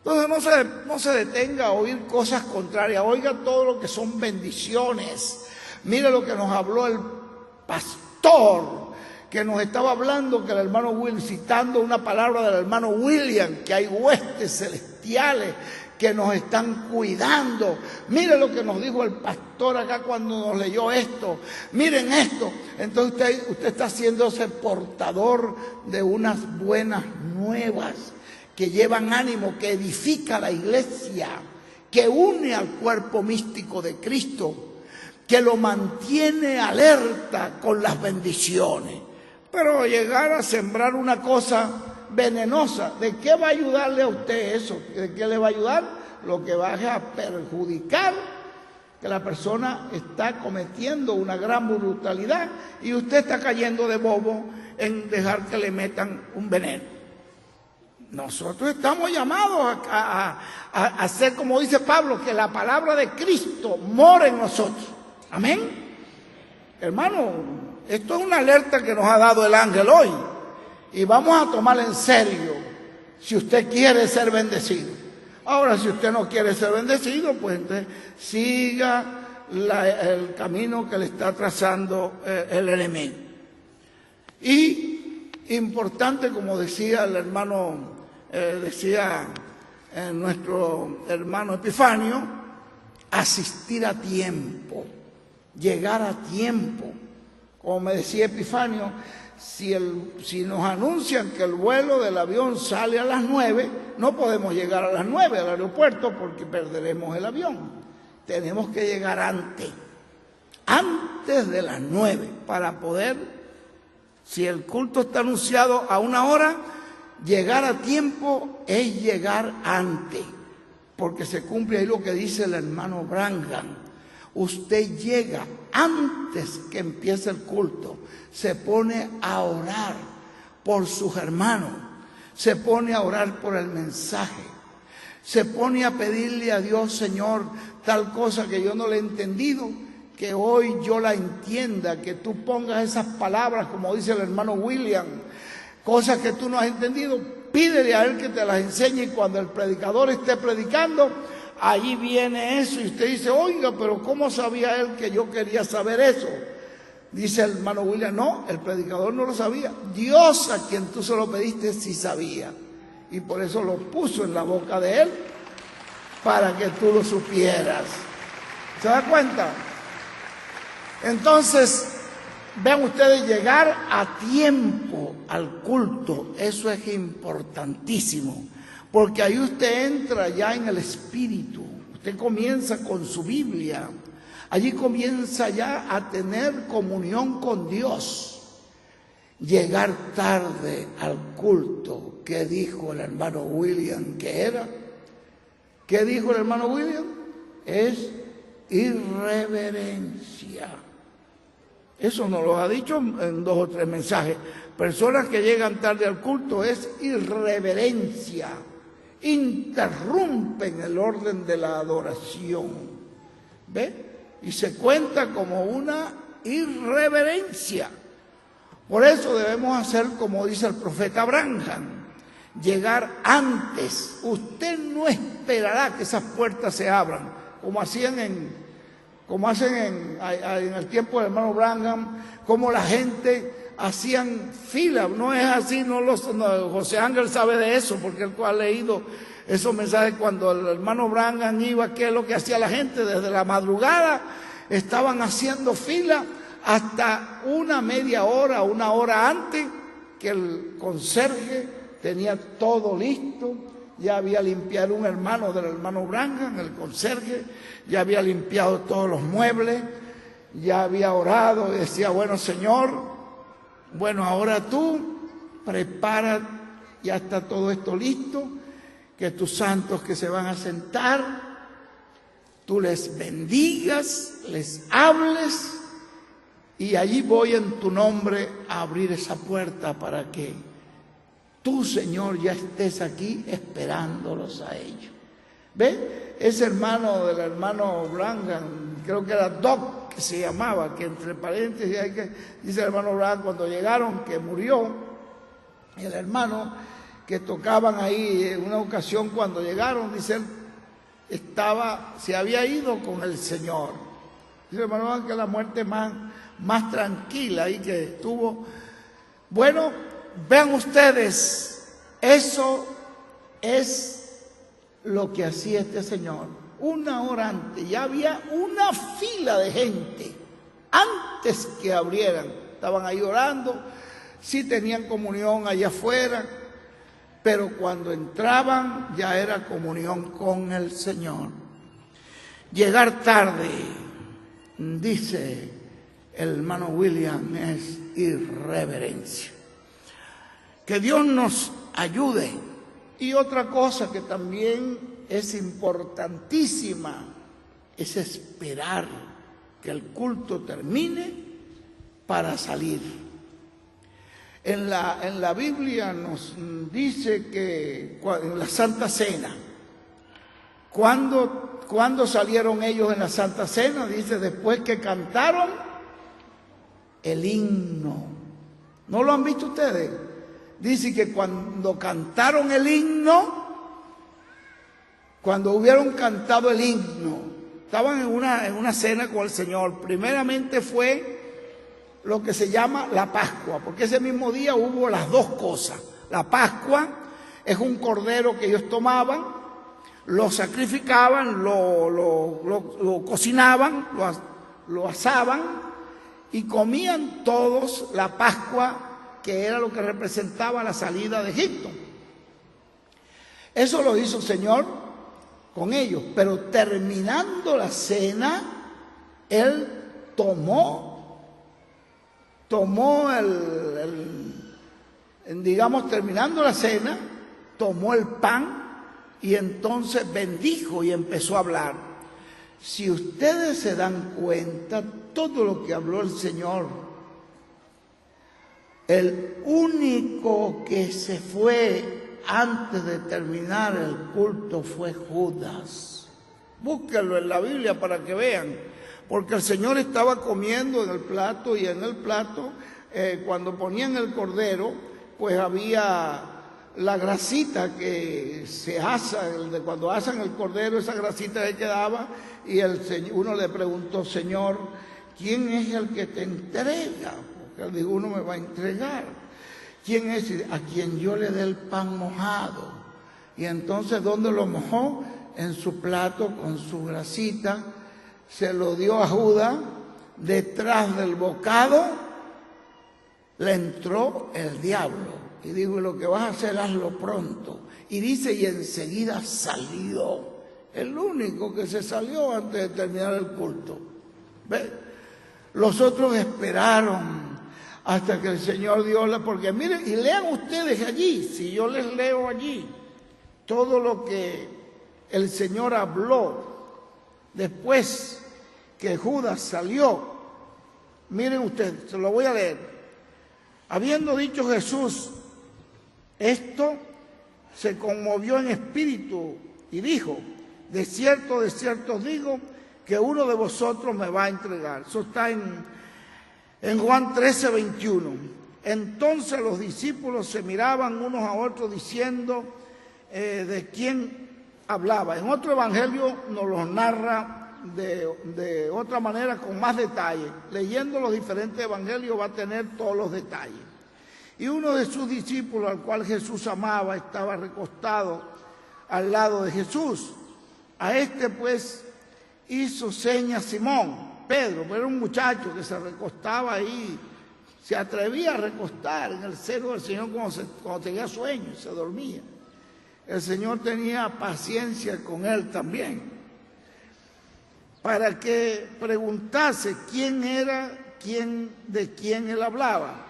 Entonces, no se detenga a oír cosas contrarias. Oiga todo lo que son bendiciones. Mire lo que nos habló el pastor, que nos estaba hablando, que el hermano William, citando una palabra del hermano William, que hay huestes celestiales que nos están cuidando. Mire lo que nos dijo el pastor acá cuando nos leyó esto. Miren esto. Entonces usted está haciéndose portador de unas buenas nuevas que llevan ánimo, que edifica la iglesia, que une al cuerpo místico de Cristo, que lo mantiene alerta con las bendiciones. Pero llegar a sembrar una cosa venenosa, ¿de qué va a ayudarle a usted eso? ¿De qué le va a ayudar? Lo que va a perjudicar, que la persona está cometiendo una gran brutalidad y usted está cayendo de bobo en dejar que le metan un veneno. Nosotros estamos llamados a hacer como dice Pablo, que la palabra de Cristo mora en nosotros. Amén. Hermano, esto es una alerta que nos ha dado el ángel hoy y vamos a tomarla en serio si usted quiere ser bendecido. Ahora, si usted no quiere ser bendecido, pues entonces siga el camino que le está trazando el enemigo. Y importante, como decía el hermano, nuestro hermano Epifanio, asistir a tiempo, llegar a tiempo. Como me decía Epifanio, si nos anuncian que el vuelo del avión sale a las 9, no podemos llegar a las 9 al aeropuerto porque perderemos el avión. Tenemos que llegar antes de las 9 para poder, si el culto está anunciado a 1 hora, llegar a tiempo es llegar antes, porque se cumple ahí lo que dice el hermano Branham. Usted llega antes que empiece el culto, se pone a orar por sus hermanos, se pone a orar por el mensaje, se pone a pedirle a Dios, Señor, tal cosa que yo no le he entendido, que hoy yo la entienda, que tú pongas esas palabras, como dice el hermano William, cosas que tú no has entendido, pídele a él que te las enseñe y cuando el predicador esté predicando, allí viene eso y usted dice, oiga, pero ¿cómo sabía él que yo quería saber eso? Dice el hermano William, no, el predicador no lo sabía. Dios, a quien tú se lo pediste, sí sabía. Y por eso lo puso en la boca de él, para que tú lo supieras. ¿Se da cuenta? Entonces, vean ustedes, llegar a tiempo al culto, eso es importantísimo. Porque ahí usted entra ya en el espíritu, usted comienza con su Biblia, allí comienza ya a tener comunión con Dios. Llegar tarde al culto, que dijo el hermano William que era, ¿Qué dijo el hermano William? Es irreverencia. Eso nos lo ha dicho en 2 o 3 mensajes. Personas que llegan tarde al culto es irreverencia. Interrumpen el orden de la adoración. ¿Ve? Y se cuenta como una irreverencia. Por eso debemos hacer como dice el profeta Branham. Llegar antes. Usted no esperará que esas puertas se abran, como hacen en el tiempo del hermano Branham, como la gente hacían fila. No es así, José Ángel sabe de eso, porque él ha leído esos mensajes cuando el hermano Branham iba, ¿qué es lo que hacía la gente? Desde la madrugada estaban haciendo fila hasta una media hora, 1 hora antes, que el conserje tenía todo listo. Ya había limpiado un hermano del hermano Branham, el conserje, ya había limpiado todos los muebles, ya había orado y decía, bueno Señor, bueno ahora tú prepara, ya está todo esto listo, que tus santos que se van a sentar, tú les bendigas, les hables, y allí voy en tu nombre a abrir esa puerta para que tú, Señor, ya estés aquí esperándolos a ellos. ¿Ve? Ese hermano del hermano Branham, creo que era Doc, que se llamaba, que entre paréntesis hay que, dice el hermano Branham, cuando llegaron, que murió, el hermano que tocaban ahí, en una ocasión cuando llegaron, dice él, se había ido con el Señor. Dice el hermano Branham que la muerte más tranquila ahí que estuvo. Bueno, vean ustedes, eso es lo que hacía este señor. 1 hora antes, ya había una fila de gente, antes que abrieran. Estaban ahí orando, sí tenían comunión allá afuera, pero cuando entraban ya era comunión con el Señor. Llegar tarde, dice el hermano William, es irreverencia. Que Dios nos ayude. Y otra cosa que también es importantísima es esperar que el culto termine para salir. En la Biblia nos dice que en la Santa Cena, cuando salieron ellos en la Santa Cena, dice después que cantaron el himno. ¿No lo han visto ustedes? Dice que cuando cantaron el himno, cuando hubieron cantado el himno, estaban en una cena con el Señor. Primeramente fue lo que se llama la Pascua, porque ese mismo día hubo las 2 cosas. La Pascua es un cordero que ellos tomaban, lo sacrificaban, lo cocinaban, lo asaban y comían todos la Pascua, que era lo que representaba la salida de Egipto. Eso lo hizo el Señor con ellos, pero terminando la cena, Él tomó digamos, terminando la cena, tomó el pan y entonces bendijo y empezó a hablar. Si ustedes se dan cuenta, todo lo que habló el Señor, el único que se fue antes de terminar el culto fue Judas. Búsquenlo en la Biblia para que vean, porque el Señor estaba comiendo en el plato, y en el plato, cuando ponían el cordero, pues había la grasita que se asa, cuando asan el cordero, esa grasita que quedaba, y uno le preguntó, Señor, ¿quién es el que te entrega? Él dijo, uno me va a entregar. ¿Quién es? A quien yo le dé el pan mojado. Y entonces, ¿dónde lo mojó? En su plato con su grasita. Se lo dio a Judas. Detrás del bocado le entró el diablo. Y dijo, lo que vas a hacer, hazlo pronto. Y dice, y enseguida salió. El único que se salió antes de terminar el culto. ¿Ve? Los otros esperaron hasta que el Señor dio porque miren, y lean ustedes allí, si yo les leo allí, todo lo que el Señor habló después que Judas salió. Miren ustedes, se lo voy a leer. Habiendo dicho Jesús esto, se conmovió en espíritu y dijo: de cierto os digo, que uno de vosotros me va a entregar. Eso está en Juan 13:21. Entonces los discípulos se miraban unos a otros diciendo de quién hablaba. En otro evangelio nos lo narra de otra manera, con más detalle. Leyendo los diferentes evangelios va a tener todos los detalles. Y uno de sus discípulos, al cual Jesús amaba, estaba recostado al lado de Jesús. A este pues hizo señas Simón, Pedro, pero era un muchacho que se recostaba ahí, se atrevía a recostar en el seno del Señor cuando tenía sueño, se dormía. El Señor tenía paciencia con él también, para que preguntase quién era, de quién él hablaba.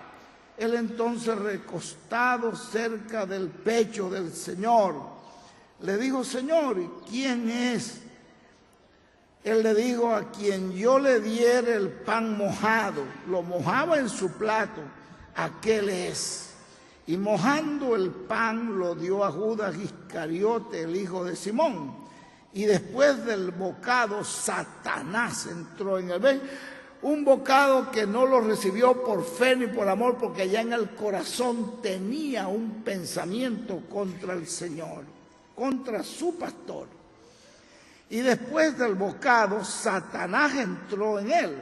Él entonces, recostado cerca del pecho del Señor, le dijo: Señor, ¿quién es? Él le dijo: a quien yo le diere el pan mojado. Lo mojaba en su plato, aquel es. Y mojando el pan lo dio a Judas Iscariote, el hijo de Simón. Y después del bocado, Satanás entró en él. Un bocado que no lo recibió por fe ni por amor, porque ya en el corazón tenía un pensamiento contra el Señor, contra su pastor. Y después del bocado, Satanás entró en él.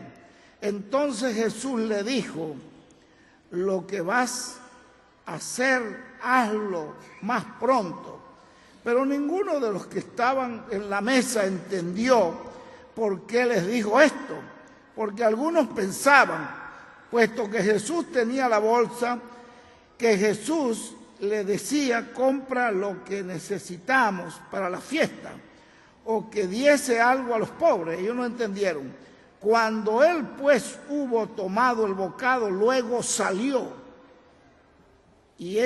Entonces Jesús le dijo: lo que vas a hacer, hazlo más pronto. Pero ninguno de los que estaban en la mesa entendió por qué les dijo esto. Porque algunos pensaban, puesto que Jesús tenía la bolsa, que Jesús le decía: compra lo que necesitamos para la fiesta, o que diese algo a los pobres. Ellos no entendieron. Cuando él pues hubo tomado el bocado, luego salió, y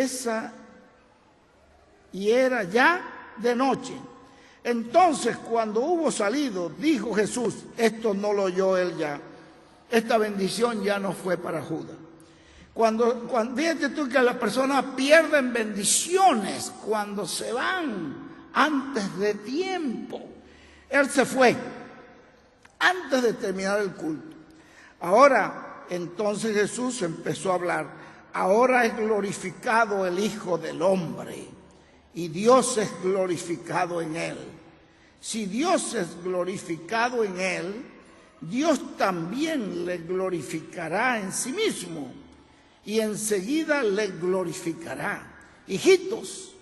era ya de noche. Entonces, cuando hubo salido, dijo Jesús, esto no lo oyó él ya, esta bendición ya no fue para Judas. Fíjate tú que las personas pierden bendiciones cuando se van antes de tiempo. Él se fue antes de terminar el culto. Ahora, entonces Jesús empezó a hablar: ahora es glorificado el Hijo del Hombre, y Dios es glorificado en él. Si Dios es glorificado en él, Dios también le glorificará en sí mismo, y enseguida le glorificará. Hijitos,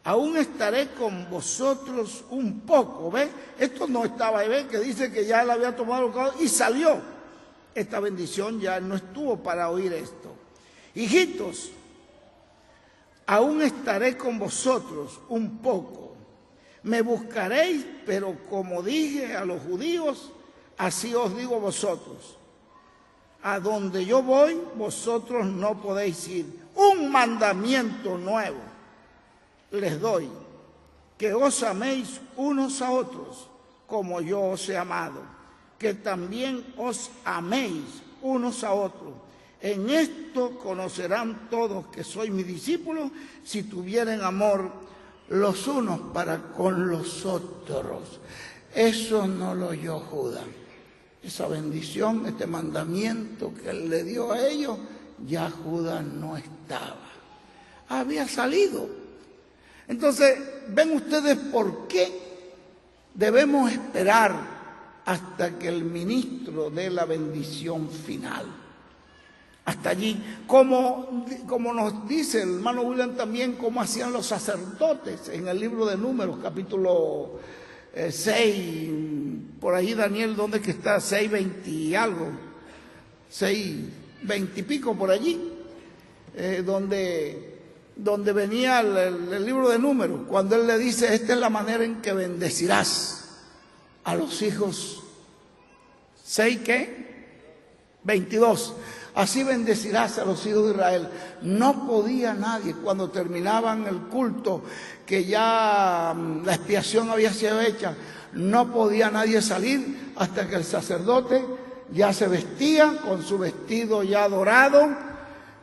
aún estaré con vosotros un poco. ¿Ven? Esto no estaba ahí, ¿ven? Que dice que ya él había tomado el bocado y salió. Esta bendición ya no estuvo para oír esto. Hijitos, aún estaré con vosotros un poco. Me buscaréis, pero como dije a los judíos, así os digo a vosotros: a donde yo voy, vosotros no podéis ir. Un mandamiento nuevo les doy, que os améis unos a otros, como yo os he amado, que también os améis unos a otros. En esto conocerán todos que sois mis discípulos, si tuvieren amor los unos para con los otros. Eso no lo oyó Judas. Esa bendición, este mandamiento que él le dio a ellos, ya Judas no estaba. Había salido. Entonces, ven ustedes por qué debemos esperar hasta que el ministro dé la bendición final. Hasta allí, como nos dice el hermano William también, cómo hacían los sacerdotes en el libro de Números, capítulo 6, por ahí Daniel, ¿dónde que está? 6:20 y algo, 6:20 y pico por allí, donde venía el libro de Números, cuando él le dice: esta es la manera en que bendecirás a los hijos. 6, ¿qué? 22. así bendecirás a los hijos de Israel. No podía nadie, cuando terminaban el culto, que ya la expiación había sido hecha, no podía nadie salir hasta que el sacerdote ya se vestía con su vestido ya dorado,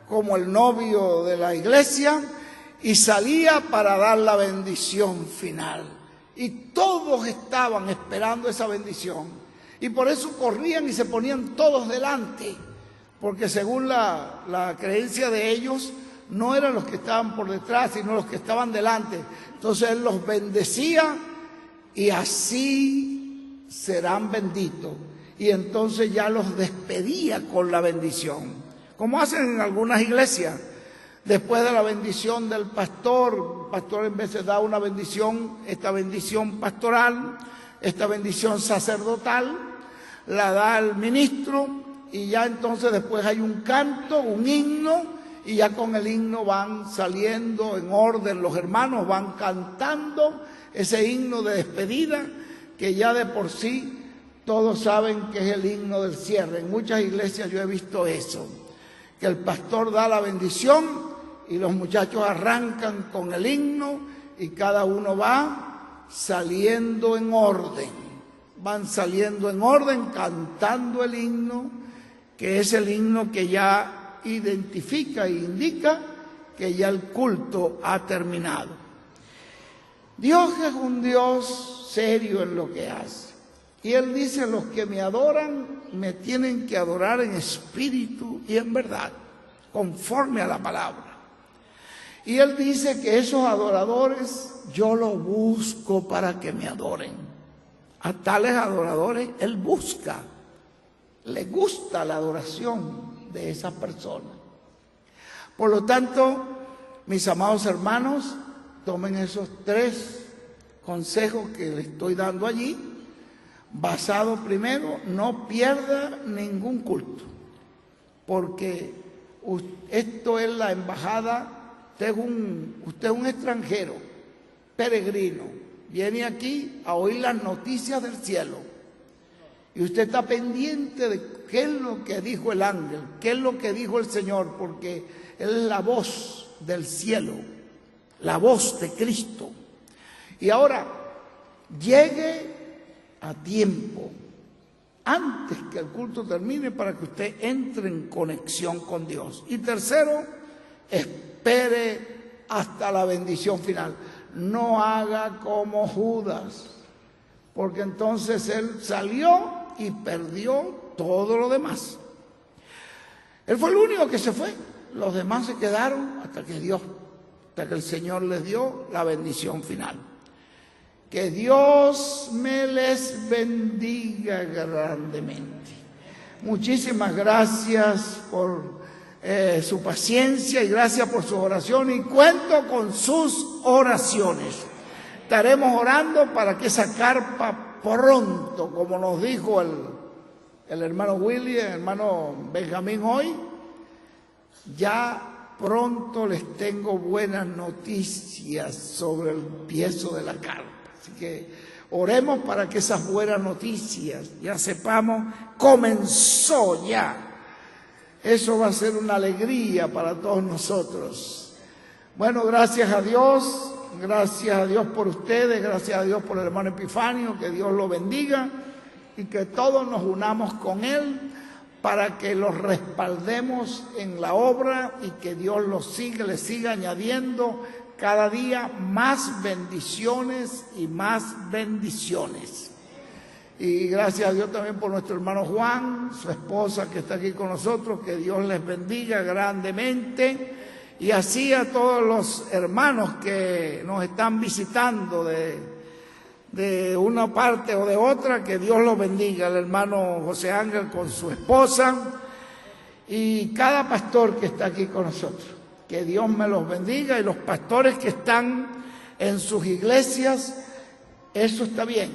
como el novio de la iglesia, y salía para dar la bendición final. Y todos estaban esperando esa bendición. Y por eso corrían y se ponían todos delante, porque según la creencia de ellos, no eran los que estaban por detrás, sino los que estaban delante. Entonces Él los bendecía y así serán benditos. Y entonces ya los despedía con la bendición, como hacen en algunas iglesias. Después de la bendición del pastor, el pastor en vez de dar una bendición, esta bendición pastoral, esta bendición sacerdotal, la da el ministro, y ya entonces después hay un canto, un himno, y ya con el himno van saliendo en orden, los hermanos van cantando ese himno de despedida, que ya de por sí todos saben que es el himno del cierre. En muchas iglesias yo he visto eso, que el pastor da la bendición y los muchachos arrancan con el himno y cada uno va saliendo en orden. Van saliendo en orden cantando el himno, que es el himno que ya identifica e indica que ya el culto ha terminado. Dios es un Dios serio en lo que hace. Y Él dice, los que me adoran me tienen que adorar en espíritu y en verdad, conforme a la palabra. Y Él dice que esos adoradores yo los busco para que me adoren. A tales adoradores Él busca, le gusta la adoración de esas personas. Por lo tanto, mis amados hermanos, tomen esos 3 consejos que les estoy dando allí, basado primero, no pierda ningún culto, porque esto es la embajada. Usted es un extranjero, peregrino, viene aquí a oír las noticias del cielo. Y usted está pendiente de qué es lo que dijo el ángel, qué es lo que dijo el Señor, porque Él es la voz del cielo, la voz de Cristo. Y ahora, llegue a tiempo, antes que el culto termine, para que usted entre en conexión con Dios. Y tercero, espere hasta la bendición final. No haga como Judas, porque entonces él salió y perdió todo lo demás. Él fue el único que se fue. Los demás se quedaron hasta que el Señor les dio la bendición final. Que Dios me les bendiga grandemente. Muchísimas gracias por su paciencia y gracias por sus oraciones, y cuento con sus oraciones. Estaremos orando para que esa carpa pronto, como nos dijo el hermano William, el hermano Benjamín hoy, ya pronto les tengo buenas noticias sobre el empiezo de la carpa. Así que oremos para que esas buenas noticias, ya sepamos, comenzó ya. Eso va a ser una alegría para todos nosotros. Bueno, gracias a Dios por ustedes, gracias a Dios por el hermano Epifanio, que Dios lo bendiga y que todos nos unamos con él para que los respaldemos en la obra y que Dios les siga añadiendo cada día más bendiciones y más bendiciones. Y gracias a Dios también por nuestro hermano Juan, su esposa que está aquí con nosotros, que Dios les bendiga grandemente. Y así a todos los hermanos que nos están visitando de una parte o de otra, que Dios los bendiga. El hermano José Ángel con su esposa y cada pastor que está aquí con nosotros. Que Dios me los bendiga, y los pastores que están en sus iglesias, eso está bien,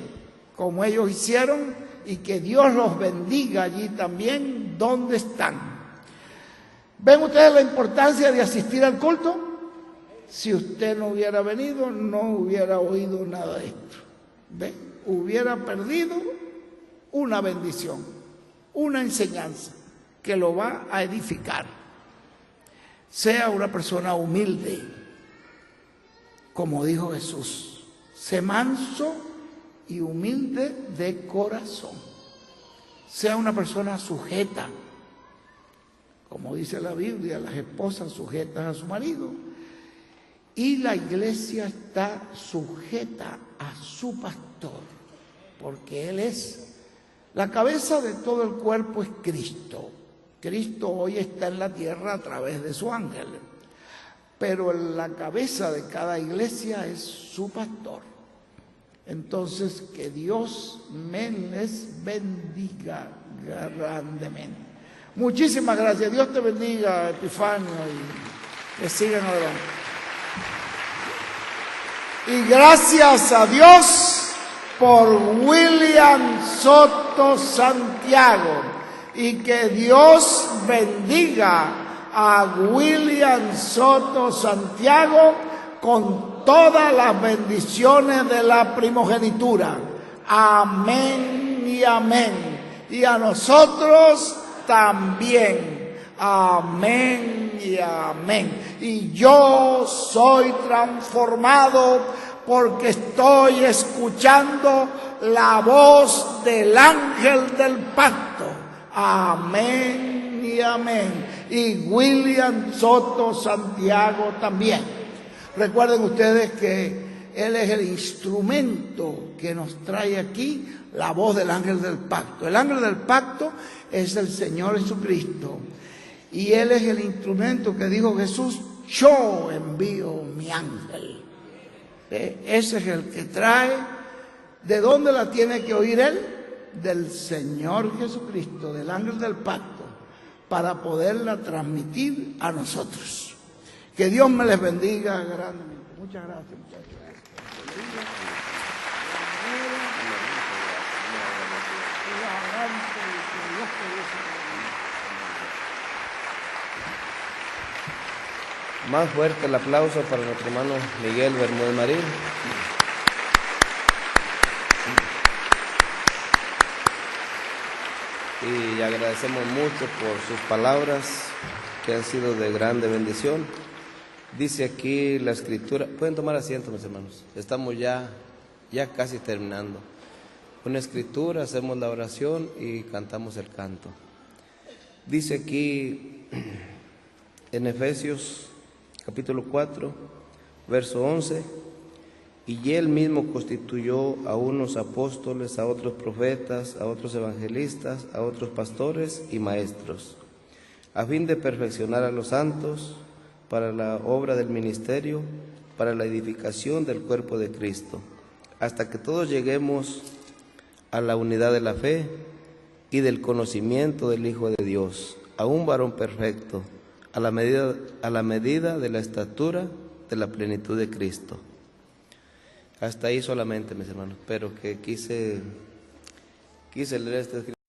como ellos hicieron, y que Dios los bendiga allí también donde están. ¿Ven ustedes la importancia de asistir al culto? Si usted no hubiera venido, no hubiera oído nada de esto. ¿Ven? Hubiera perdido una bendición, una enseñanza. que lo va a edificar. Sea una persona humilde, como dijo Jesús, sé manso y humilde de corazón. Sea una persona sujeta, como dice la Biblia, las esposas sujetas a su marido. Y la iglesia está sujeta a su pastor, porque él es la cabeza de todo el cuerpo, es Cristo. Cristo hoy está en la tierra a través de su ángel, pero la cabeza de cada iglesia es su pastor. Entonces, que Dios me les bendiga grandemente. Muchísimas gracias. Dios te bendiga, Epifanio, y que sigan adelante. Y gracias a Dios por William Soto Santiago. Y que Dios bendiga a William Soto Santiago con todas las bendiciones de la primogenitura. Amén y amén. Y a nosotros también. Amén y amén. Y yo soy transformado porque estoy escuchando la voz del ángel del pacto. Amén y amén. Y William Soto Santiago también. Recuerden ustedes que él es el instrumento que nos trae aquí la voz del ángel del pacto. El ángel del pacto es el Señor Jesucristo. Y él es el instrumento que dijo Jesús: yo envío mi ángel. Ese es el que trae. ¿De dónde la tiene que oír él? Del Señor Jesucristo, del ángel del pacto, para poderla transmitir a nosotros. Que Dios me les bendiga grandemente. Muchas gracias, muchachos. Más fuerte el aplauso para nuestro hermano Miguel Bermúdez Marín. Y agradecemos mucho por sus palabras que han sido de grande bendición. Dice aquí la escritura, pueden tomar asiento mis hermanos, estamos ya casi terminando. Una escritura, hacemos la oración y cantamos el canto. Dice aquí en Efesios capítulo 4, verso 11, y él mismo constituyó a unos apóstoles, a otros profetas, a otros evangelistas, a otros pastores y maestros, a fin de perfeccionar a los santos para la obra del ministerio, para la edificación del cuerpo de Cristo, hasta que todos lleguemos a la unidad de la fe y del conocimiento del Hijo de Dios, a un varón perfecto, a la medida de la estatura de la plenitud de Cristo. Hasta ahí solamente, mis hermanos, pero que quise leer este escrito.